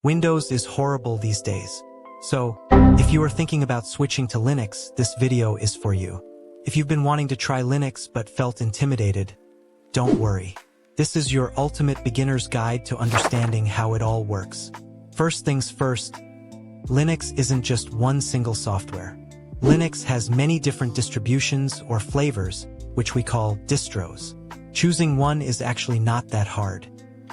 Windows is horrible these days. So, if you are thinking about switching to Linux, this video is for you. If you've been wanting to try Linux but felt intimidated, don't worry. This is your ultimate beginner's guide to understanding how it all works. First things first, Linux isn't just one single software. Linux has many different distributions or flavors, which we call distros. Choosing one is actually not that hard.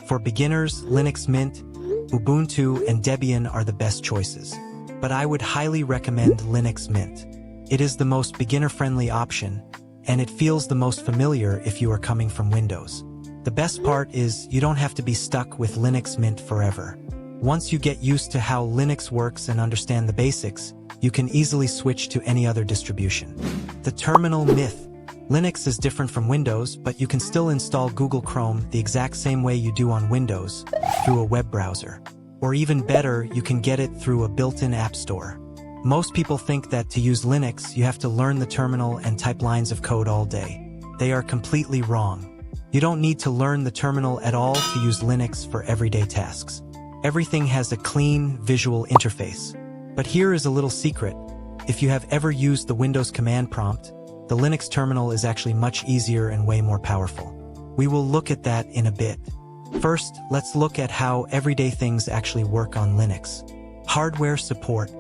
For beginners, Linux Mint, Ubuntu, and Debian are the best choices. But I would highly recommend Linux Mint. It is the most beginner-friendly option, and it feels the most familiar if you are coming from Windows. The best part is you don't have to be stuck with Linux Mint forever. Once you get used to how Linux works and understand the basics, you can easily switch to any other distribution. The terminal myth. Linux is different from Windows, but you can still install Google Chrome the exact same way you do on Windows, through a web browser. Or even better, you can get it through a built-in app store. Most people think that to use Linux, you have to learn the terminal and type lines of code all day. They are completely wrong. You don't need to learn the terminal at all to use Linux for everyday tasks. Everything has a clean, visual interface. But here is a little secret. If you have ever used the Windows command prompt, the Linux terminal is actually much easier and way more powerful. We will look at that in a bit. First, let's look at how everyday things actually work on Linux. Hardware support.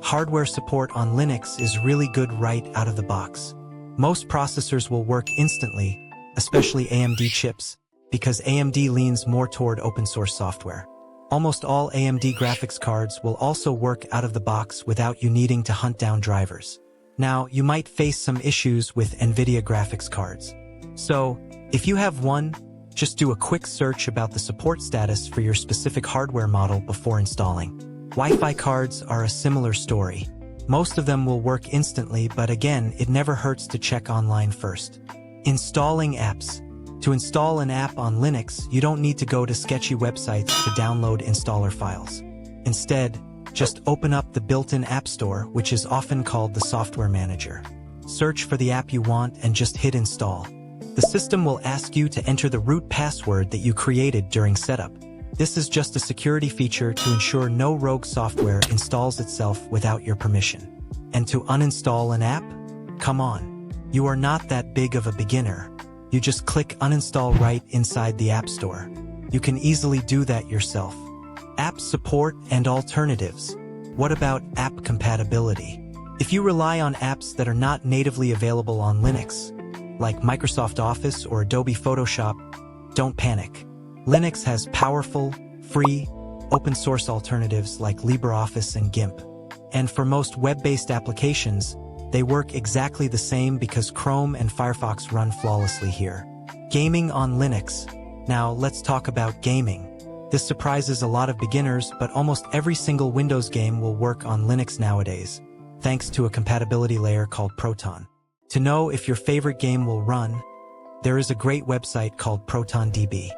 Hardware support on Linux is really good right out of the box. Most processors will work instantly, especially AMD chips, because AMD leans more toward open source software. Almost all AMD graphics cards will also work out of the box without you needing to hunt down drivers. Now, you might face some issues with NVIDIA graphics cards. So, if you have one, just do a quick search about the support status for your specific hardware model before installing. Wi-Fi cards are a similar story. Most of them will work instantly, but again, it never hurts to check online first. Installing apps. To install an app on Linux, you don't need to go to sketchy websites to download installer files. Instead, just open up the built-in app store, which is often called the software manager. Search for the app you want and just hit install. The system will ask you to enter the root password that you created during setup. This is just a security feature to ensure no rogue software installs itself without your permission. And to uninstall an app? Come on. You are not that big of a beginner. You just click uninstall right inside the App Store. You can easily do that yourself. App support and alternatives. What about app compatibility? If you rely on apps that are not natively available on Linux, like Microsoft Office or Adobe Photoshop, don't panic. Linux has powerful, free, open-source alternatives like LibreOffice and GIMP. And for most web-based applications, they work exactly the same because Chrome and Firefox run flawlessly here. Gaming on Linux. Now, let's talk about gaming. This surprises a lot of beginners, but almost every single Windows game will work on Linux nowadays, thanks to a compatibility layer called Proton. To know if your favorite game will run, there is a great website called ProtonDB.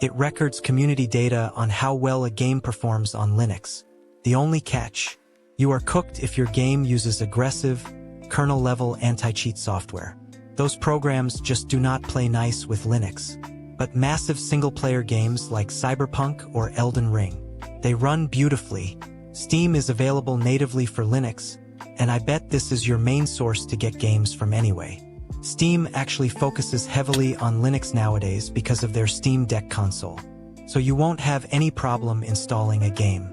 It records community data on how well a game performs on Linux. The only catch: you are cooked if your game uses aggressive, kernel-level anti-cheat software. Those programs just do not play nice with Linux. But massive single-player games like Cyberpunk or Elden Ring, they run beautifully. Steam is available natively for Linux, and I bet this is your main source to get games from anyway. Steam actually focuses heavily on Linux nowadays because of their Steam Deck console. So you won't have any problem installing a game.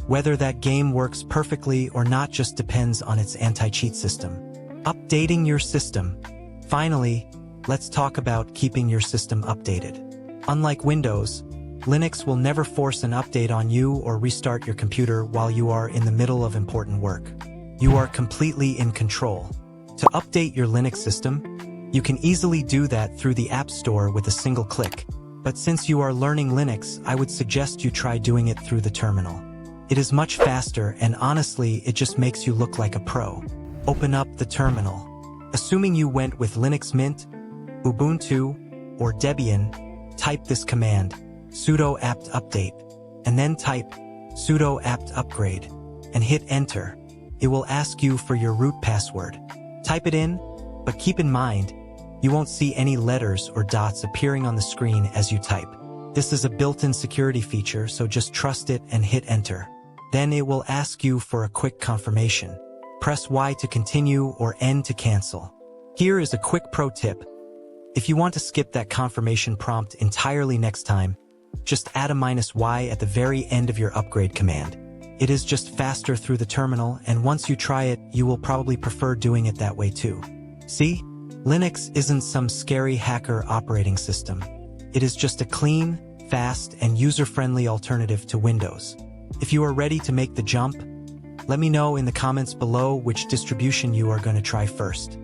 Whether that game works perfectly or not just depends on its anti-cheat system. Updating your system. Finally, let's talk about keeping your system updated. Unlike Windows, Linux will never force an update on you or restart your computer while you are in the middle of important work. You are completely in control. To update your Linux system, you can easily do that through the App Store with a single click. But since you are learning Linux, I would suggest you try doing it through the terminal. It is much faster, and honestly, it just makes you look like a pro. Open up the terminal. Assuming you went with Linux Mint, Ubuntu, or Debian, type this command, sudo apt update, and then type sudo apt upgrade, and hit enter. It will ask you for your root password. Type it in, but keep in mind, you won't see any letters or dots appearing on the screen as you type. This is a built-in security feature, so just trust it and hit enter. Then it will ask you for a quick confirmation. Press Y to continue or N to cancel. Here is a quick pro tip. If you want to skip that confirmation prompt entirely next time, just add a -Y at the very end of your upgrade command. It is just faster through the terminal, and once you try it, you will probably prefer doing it that way too. See? Linux isn't some scary hacker operating system. It is just a clean, fast, and user-friendly alternative to Windows. If you are ready to make the jump, let me know in the comments below which distribution you are going to try first.